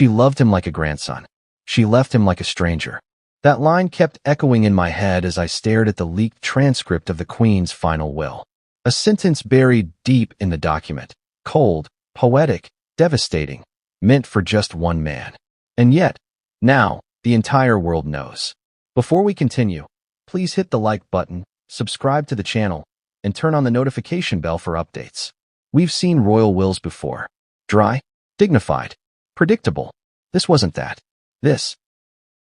She loved him like a grandson. She left him like a stranger. That line kept echoing in my head as I stared at the leaked transcript of the Queen's final will. A sentence buried deep in the document. Cold, poetic, devastating, meant for just one man. And yet, now, the entire world knows. Before we continue, please hit the like button, subscribe to the channel, and turn on the notification bell for updates. We've seen royal wills before. Dry, dignified, predictable. This wasn't that. This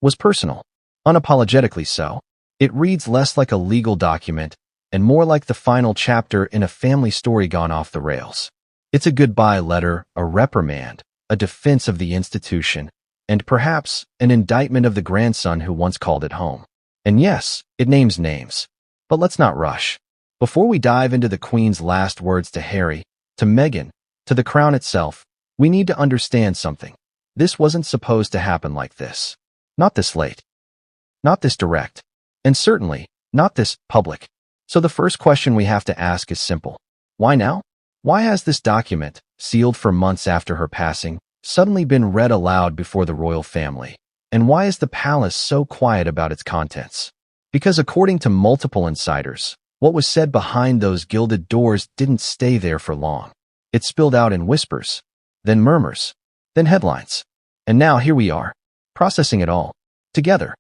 was personal. Unapologetically so. It reads less like a legal document and more like the final chapter in a family story gone off the rails. It's a goodbye letter, a reprimand, a defense of the institution, and perhaps an indictment of the grandson who once called it home. And yes, it names names. But let's not rush. Before we dive into the Queen's last words to Harry, to Meghan, to the crown itself, we need to understand something. This wasn't supposed to happen like this. Not this late. Not this direct. And certainly, not this public. So the first question we have to ask is simple. Why now? Why has this document, sealed for months after her passing, suddenly been read aloud before the royal family? And why is the palace so quiet about its contents? Because according to multiple insiders, what was said behind those gilded doors didn't stay there for long. It spilled out in whispers, then murmurs, then headlines. And now here we are, processing it all, together.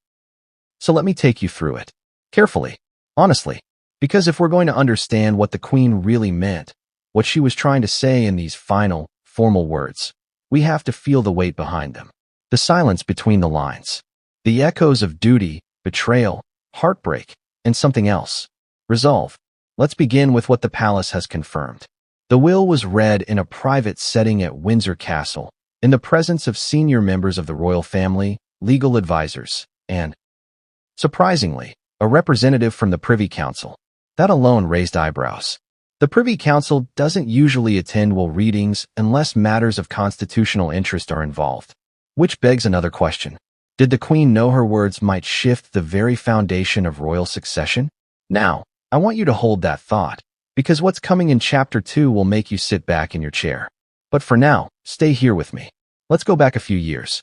So let me take you through it, carefully, honestly, because if we're going to understand what the Queen really meant, what she was trying to say in these final, formal words, we have to feel the weight behind them. The silence between the lines. The echoes of duty, betrayal, heartbreak, and something else. Resolve. Let's begin with what the palace has confirmed. The will was read in a private setting at Windsor Castle, in the presence of senior members of the royal family, legal advisors, and, surprisingly, a representative from the Privy Council. That alone raised eyebrows. The Privy Council doesn't usually attend will readings unless matters of constitutional interest are involved. Which begs another question. Did the Queen know her words might shift the very foundation of royal succession? Now, I want you to hold that thought, because what's coming in Chapter 2 will make you sit back in your chair. But for now, stay here with me. Let's go back a few years.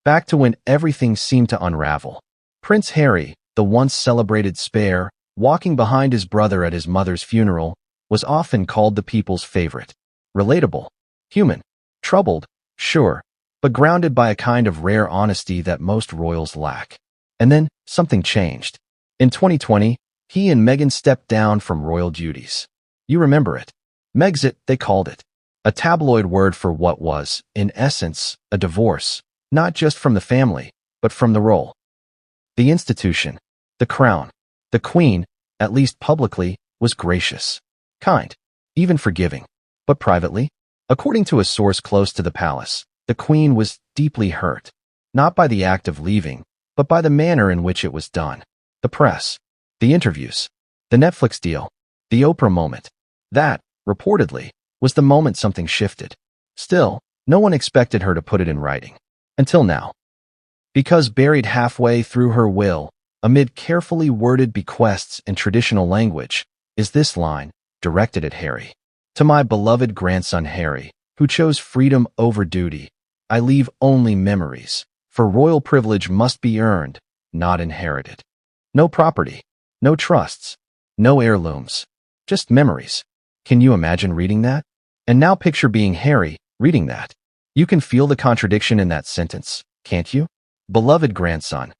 Back to when everything seemed to unravel. Prince Harry, the once celebrated spare, walking behind his brother at his mother's funeral, was often called the people's favorite. Relatable, human, troubled, sure, but grounded by a kind of rare honesty that most royals lack. And then, something changed. In 2020, he and Meghan stepped down from royal duties. You remember it. Megxit, they called it. A tabloid word for what was, in essence, a divorce, not just from the family, but from the role. The institution, the crown, the Queen, at least publicly, was gracious, kind, even forgiving. But privately, according to a source close to the palace, the Queen was deeply hurt, not by the act of leaving, but by the manner in which it was done. The press, the interviews, the Netflix deal, the Oprah moment. That, reportedly, was the moment something shifted. Still, no one expected her to put it in writing. Until now. Because buried halfway through her will, amid carefully worded bequests in traditional language, is this line, directed at Harry. To my beloved grandson Harry, who chose freedom over duty, I leave only memories, for royal privilege must be earned, not inherited. No property, no trusts, no heirlooms, just memories. Can you imagine reading that? And now picture being Harry, reading that. You can feel the contradiction in that sentence, can't you? Beloved grandson.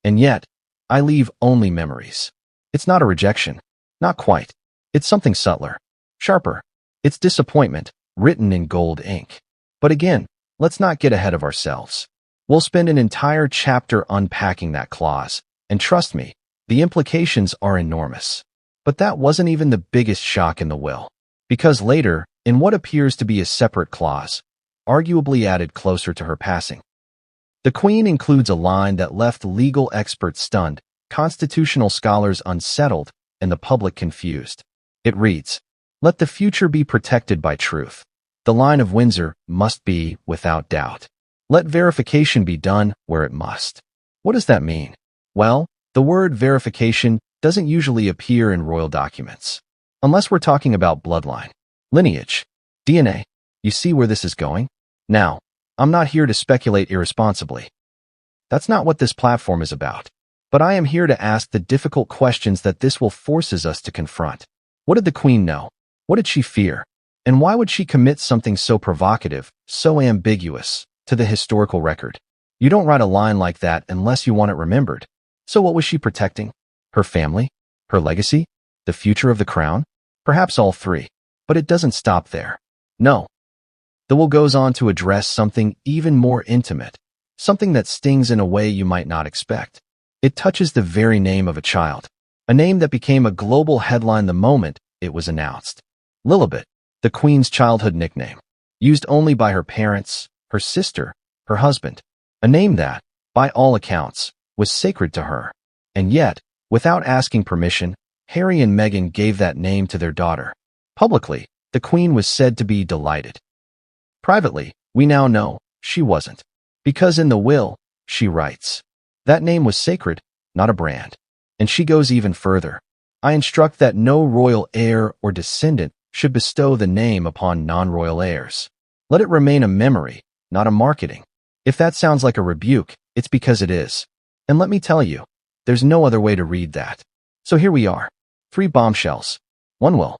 And yet, I leave only memories. It's not a rejection. Not quite. It's something subtler, sharper. It's disappointment, written in gold ink. But again, let's not get ahead of ourselves. We'll spend an entire chapter unpacking that clause, and trust me, the implications are enormous. But that wasn't even the biggest shock in the will. Because later, in what appears to be a separate clause, arguably added closer to her passing, the Queen includes a line that left legal experts stunned, constitutional scholars unsettled, and the public confused. It reads, "Let the future be protected by truth. The line of Windsor must be without doubt. Let verification be done where it must." What does that mean? Well, the word verification doesn't usually appear in royal documents. Unless we're talking about bloodline, lineage, DNA. You see where this is going? Now, I'm not here to speculate irresponsibly. That's not what this platform is about. But I am here to ask the difficult questions that this will forces us to confront. What did the Queen know? What did she fear? And why would she commit something so provocative, so ambiguous, to the historical record? You don't write a line like that unless you want it remembered. So what was she protecting? Her family? Her legacy? The future of the crown? Perhaps all three. But it doesn't stop there. No. The will goes on to address something even more intimate, something that stings in a way you might not expect. It touches the very name of a child, a name that became a global headline the moment it was announced. Lilibet, the Queen's childhood nickname, used only by her parents, her sister, her husband, a name that, by all accounts, was sacred to her. And yet, without asking permission, Harry and Meghan gave that name to their daughter. Publicly, the Queen was said to be delighted. Privately, we now know she wasn't. Because in the will, she writes, that name was sacred, not a brand. And she goes even further. I instruct that no royal heir or descendant should bestow the name upon non-royal heirs. Let it remain a memory, not a marketing. If that sounds like a rebuke, it's because it is. And let me tell you, there's no other way to read that. So here we are. 3 bombshells. 1 will.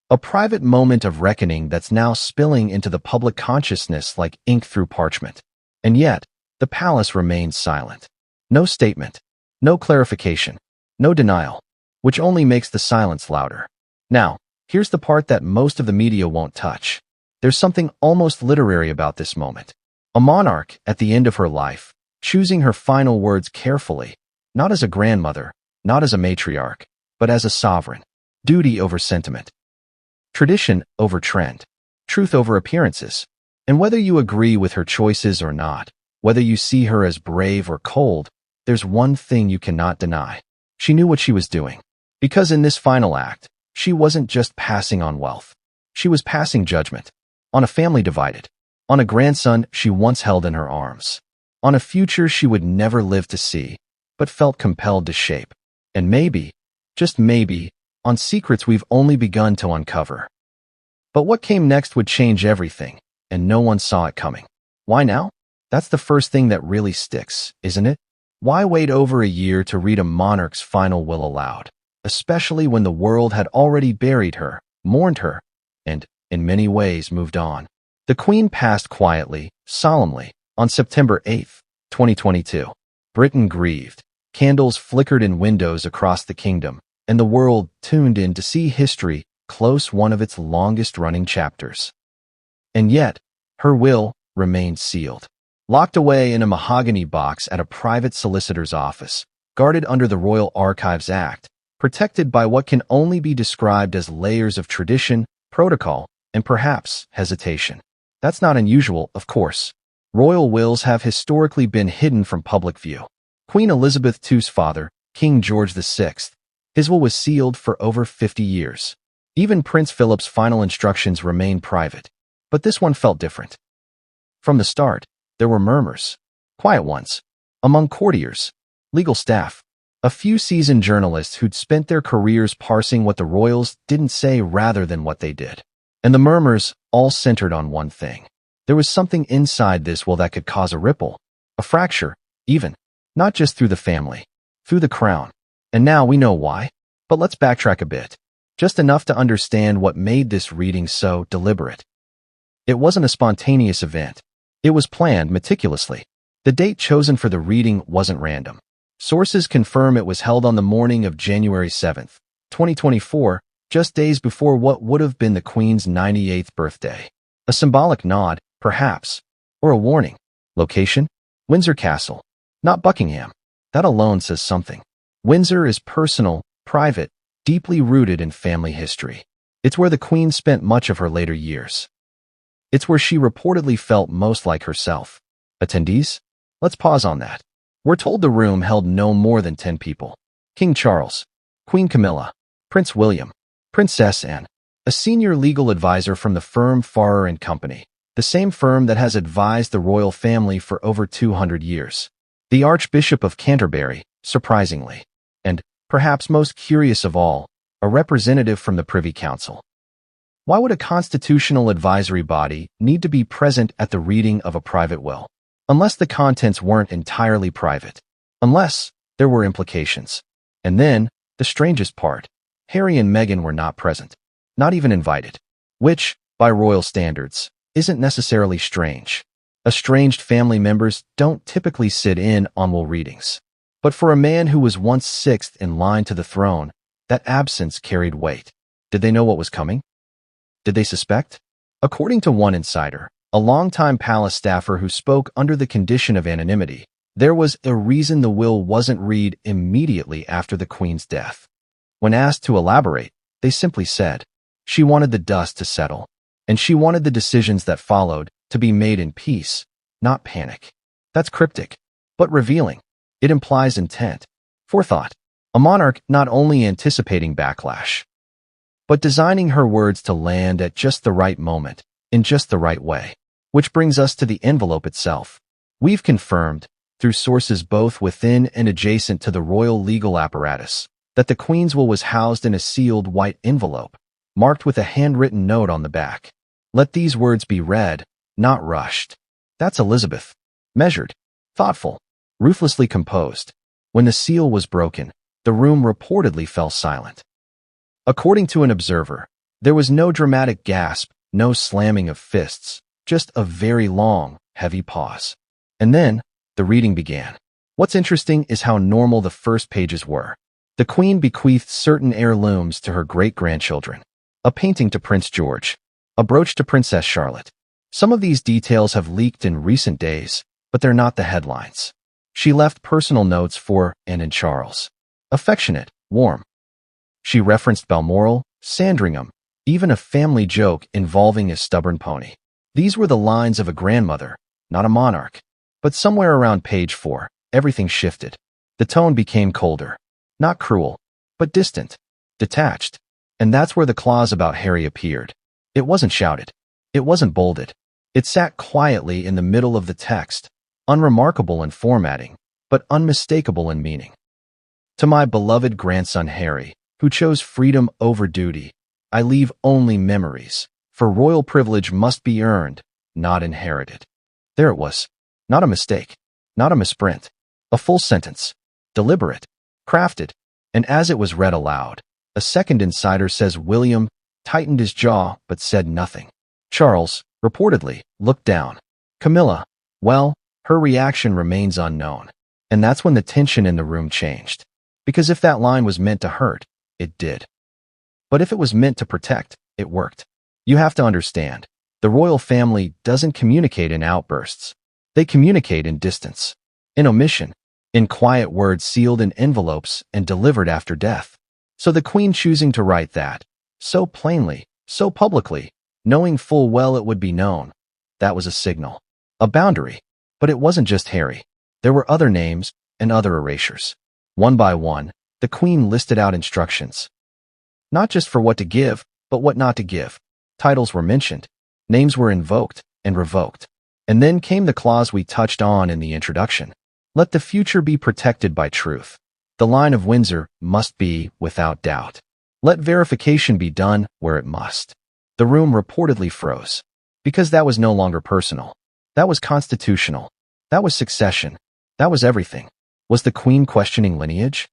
A private moment of reckoning that's now spilling into the public consciousness like ink through parchment. And yet, the palace remains silent. No statement, no clarification, no denial, which only makes the silence louder. Now, here's the part that most of the media won't touch. There's something almost literary about this moment. A monarch at the end of her life, choosing her final words carefully, not as a grandmother, not as a matriarch, but as a sovereign. Duty over sentiment. Tradition over trend. Truth over appearances. And whether you agree with her choices or not, whether you see her as brave or cold, there's one thing you cannot deny. She knew what she was doing. Because in this final act, she wasn't just passing on wealth. She was passing judgment. On a family divided. On a grandson she once held in her arms. On a future she would never live to see, but felt compelled to shape. And maybe, just maybe, on secrets we've only begun to uncover. But what came next would change everything, and no one saw it coming. Why now? That's the first thing that really sticks, isn't it? Why wait over a year to read a monarch's final will aloud, especially when the world had already buried her, mourned her, and, in many ways, moved on? The Queen passed quietly, solemnly, on September 8, 2022. Britain grieved. Candles flickered in windows across the kingdom, and the world tuned in to see history close one of its longest-running chapters. And yet, her will remained sealed. Locked away in a mahogany box at a private solicitor's office, guarded under the Royal Archives Act, protected by what can only be described as layers of tradition, protocol, and perhaps hesitation. That's not unusual, of course. Royal wills have historically been hidden from public view. Queen Elizabeth II's father, King George VI, his will was sealed for over 50 years. Even Prince Philip's final instructions remained private. But this one felt different. From the start, there were murmurs, quiet ones, among courtiers, legal staff, a few seasoned journalists who'd spent their careers parsing what the royals didn't say rather than what they did. And the murmurs all centered on one thing. There was something inside this will that could cause a ripple, a fracture, even, not just through the family, through the crown. And now we know why. But let's backtrack a bit, just enough to understand what made this reading so deliberate. It wasn't a spontaneous event. It was planned meticulously. The date chosen for the reading wasn't random. Sources confirm it was held on the morning of January 7, 2024, just days before what would have been the Queen's 98th birthday. A symbolic nod, perhaps, or a warning. Location? Windsor Castle, not Buckingham. That alone says something. Windsor is personal, private, deeply rooted in family history. It's where the Queen spent much of her later years. It's where she reportedly felt most like herself. Attendees? Let's pause on that. We're told the room held no more than 10 people. King Charles, Queen Camilla, Prince William, Princess Anne, a senior legal advisor from the firm Farrer and Company, the same firm that has advised the royal family for over 200 years. The Archbishop of Canterbury, surprisingly, and, perhaps most curious of all, a representative from the Privy Council. Why would a constitutional advisory body need to be present at the reading of a private will? Unless the contents weren't entirely private. Unless there were implications. And then, the strangest part, Harry and Meghan were not present. Not even invited. Which, by royal standards, isn't necessarily strange. Estranged family members don't typically sit in on will readings. But for a man who was once sixth in line to the throne, that absence carried weight. Did they know what was coming? Did they suspect? According to one insider, a longtime palace staffer who spoke under the condition of anonymity, there was a reason the will wasn't read immediately after the Queen's death. When asked to elaborate, they simply said, she wanted the dust to settle, and she wanted the decisions that followed to be made in peace, not panic. That's cryptic, but revealing. It implies intent, forethought, a monarch not only anticipating backlash, but designing her words to land at just the right moment, in just the right way. Which brings us to the envelope itself. We've confirmed, through sources both within and adjacent to the royal legal apparatus, that the Queen's will was housed in a sealed white envelope, marked with a handwritten note on the back. Let these words be read, not rushed. That's Elizabeth. Measured, thoughtful, ruthlessly composed. When the seal was broken, the room reportedly fell silent. According to an observer, there was no dramatic gasp, no slamming of fists, just a very long, heavy pause. And then, the reading began. What's interesting is how normal the first pages were. The Queen bequeathed certain heirlooms to her great-grandchildren. A painting to Prince George. A brooch to Princess Charlotte. Some of these details have leaked in recent days, but they're not the headlines. She left personal notes for Anne and Charles. Affectionate, warm. She referenced Balmoral, Sandringham, even a family joke involving a stubborn pony. These were the lines of a grandmother, not a monarch. But somewhere around page 4, everything shifted. The tone became colder. Not cruel, but distant, detached. And that's where the clause about Harry appeared. It wasn't shouted. It wasn't bolded. It sat quietly in the middle of the text, unremarkable in formatting, but unmistakable in meaning. To my beloved grandson Harry, who chose freedom over duty, I leave only memories, for royal privilege must be earned, not inherited. There it was. Not a mistake, not a misprint, a full sentence, deliberate, crafted, and as it was read aloud, a second insider says William tightened his jaw but said nothing. Charles, reportedly, looked down. Camilla, well, her reaction remains unknown. And that's when the tension in the room changed. Because if that line was meant to hurt, it did. But if it was meant to protect, it worked. You have to understand, the royal family doesn't communicate in outbursts. They communicate in distance, in omission, in quiet words sealed in envelopes and delivered after death. So the Queen choosing to write that, so plainly, so publicly, knowing full well it would be known, that was a signal, a boundary. But it wasn't just Harry. There were other names and other erasures. One by one, the Queen listed out instructions. Not just for what to give, but what not to give. Titles were mentioned, names were invoked and revoked. And then came the clause we touched on in the introduction. Let the future be protected by truth. The line of Windsor must be without doubt. Let verification be done where it must. The room reportedly froze. Because that was no longer personal. That was constitutional. That was succession. That was everything. Was the Queen questioning lineage?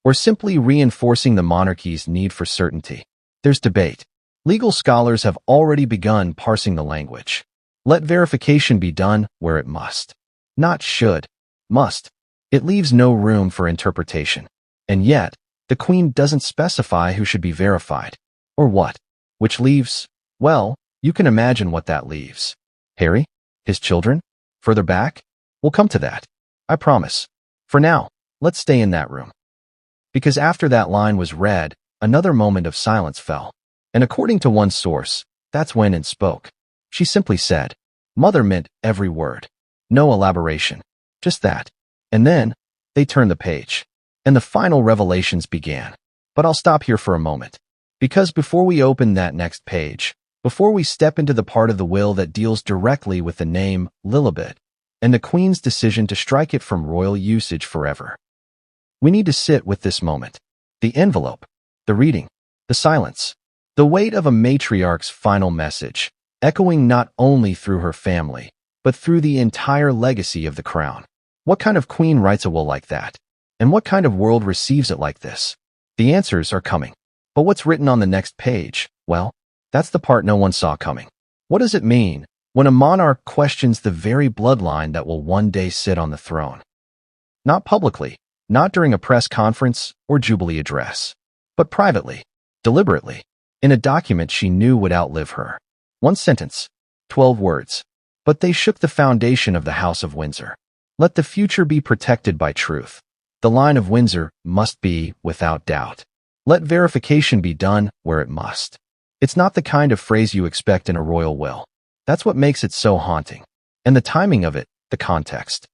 Or simply reinforcing the monarchy's need for certainty? There's debate. Legal scholars have already begun parsing the language. Let verification be done where it must. Not should. Must. It leaves no room for interpretation. And yet, the Queen doesn't specify who should be verified. Or what. Which leaves, well, you can imagine what that leaves. Harry? His children? Further back? We'll come to that. I promise. For now, let's stay in that room. Because after that line was read, another moment of silence fell. And according to one source, that's when it spoke. She simply said, Mother meant every word. No elaboration. Just that. And then, they turned the page. And the final revelations began. But I'll stop here for a moment. Because before we open that next page, before we step into the part of the will that deals directly with the name Lilibet, and the Queen's decision to strike it from royal usage forever, we need to sit with this moment. The envelope, the reading, the silence. The weight of a matriarch's final message, echoing not only through her family, but through the entire legacy of the crown. What kind of queen writes a will like that? And what kind of world receives it like this? The answers are coming. But what's written on the next page? Well, that's the part no one saw coming. What does it mean when a monarch questions the very bloodline that will one day sit on the throne? Not publicly, not during a press conference or jubilee address, but privately, deliberately, in a document she knew would outlive her. One sentence, 12 words, but they shook the foundation of the House of Windsor. Let the future be protected by truth. The line of Windsor must be without doubt. Let verification be done where it must. It's not the kind of phrase you expect in a royal will. That's what makes it so haunting. And the timing of it, the context.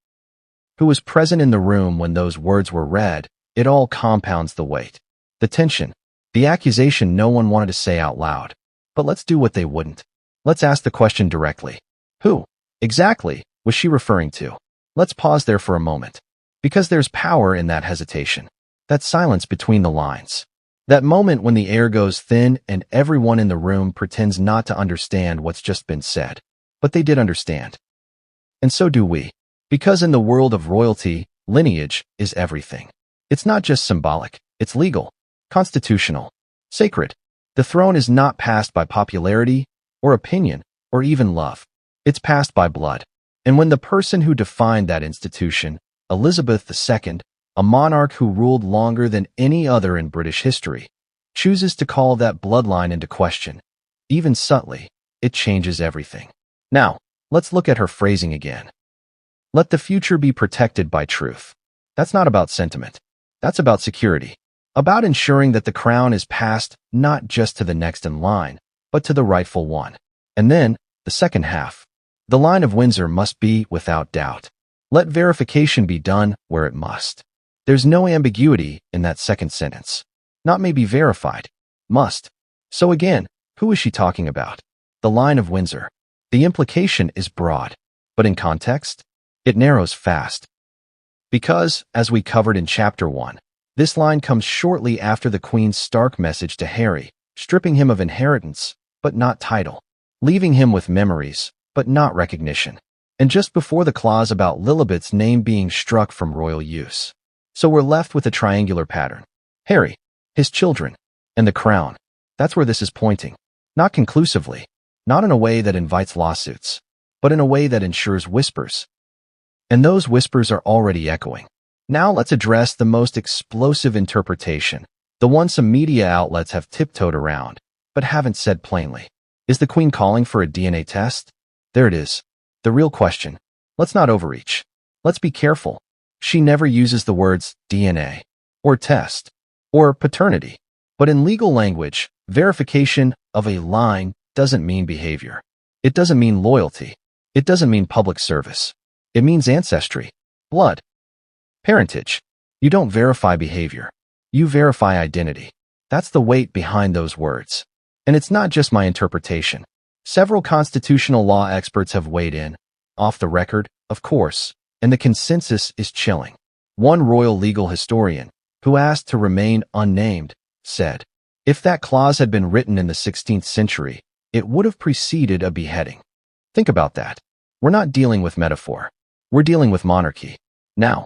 Who was present in the room when those words were read, it all compounds the weight. The tension, the accusation no one wanted to say out loud. But let's do what they wouldn't. Let's ask the question directly. Who, exactly, was she referring to? Let's pause there for a moment. Because there's power in that hesitation. That silence between the lines. That moment when the air goes thin and everyone in the room pretends not to understand what's just been said. But they did understand. And so do we. Because in the world of royalty, lineage is everything. It's not just symbolic, it's legal, constitutional, sacred. The throne is not passed by popularity, or opinion, or even love. It's passed by blood. And when the person who defined that institution, Elizabeth II, a monarch who ruled longer than any other in British history, chooses to call that bloodline into question, even subtly, it changes everything. Now, let's look at her phrasing again. Let the future be protected by truth. That's not about sentiment. That's about security. About ensuring that the crown is passed not just to the next in line, but to the rightful one. And then, the second half. The line of Windsor must be without doubt. Let verification be done where it must. There's no ambiguity in that second sentence. Not maybe verified. Must. So again, who is she talking about? The line of Windsor. The implication is broad. But in context, it narrows fast. Because, as we covered in Chapter 1, this line comes shortly after the Queen's stark message to Harry, stripping him of inheritance, but not title. Leaving him with memories, but not recognition. And just before the clause about Lilibet's name being struck from royal use. So we're left with a triangular pattern. Harry, his children, and the crown. That's where this is pointing. Not conclusively. Not in a way that invites lawsuits. But in a way that ensures whispers. And those whispers are already echoing. Now let's address the most explosive interpretation. The one some media outlets have tiptoed around, but haven't said plainly. Is the Queen calling for a DNA test? There it is. The real question. Let's not overreach. Let's be careful. She never uses the words DNA, or test, or paternity. But in legal language, verification of a line doesn't mean behavior. It doesn't mean loyalty. It doesn't mean public service. It means ancestry, blood, parentage. You don't verify behavior. You verify identity. That's the weight behind those words. And it's not just my interpretation. Several constitutional law experts have weighed in, off the record, of course, and the consensus is chilling. One royal legal historian, who asked to remain unnamed, said, if that clause had been written in the 16th century, it would have preceded a beheading. Think about that. We're not dealing with metaphor. We're dealing with monarchy. Now,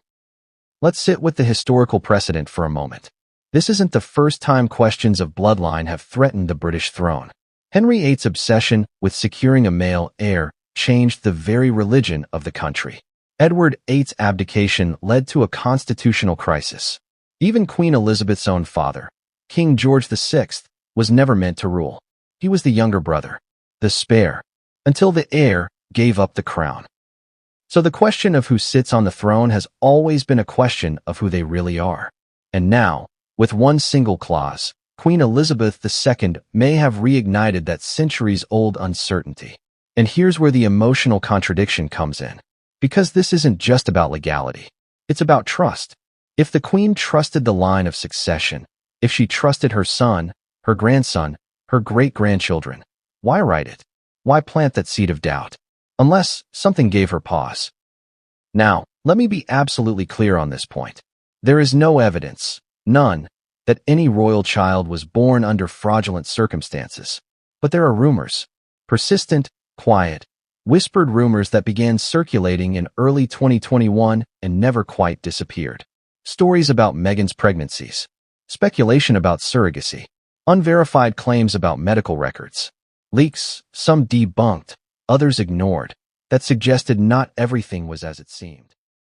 let's sit with the historical precedent for a moment. This isn't the first time questions of bloodline have threatened the British throne. Henry VIII's obsession with securing a male heir changed the very religion of the country. Edward VIII's abdication led to a constitutional crisis. Even Queen Elizabeth's own father, King George VI, was never meant to rule. He was the younger brother, the spare, until the heir gave up the crown. So the question of who sits on the throne has always been a question of who they really are. And now, with one single clause, Queen Elizabeth II may have reignited that centuries-old uncertainty. And here's where the emotional contradiction comes in. Because this isn't just about legality. It's about trust. If the Queen trusted the line of succession, if she trusted her son, her grandson, her great-grandchildren, why write it? Why plant that seed of doubt? Unless something gave her pause. Now, let me be absolutely clear on this point. There is no evidence, none, that any royal child was born under fraudulent circumstances. But there are rumors. Persistent, quiet, whispered rumors that began circulating in early 2021 and never quite disappeared. Stories about Meghan's pregnancies. Speculation about surrogacy. Unverified claims about medical records. Leaks, some debunked, others ignored, that suggested not everything was as it seemed.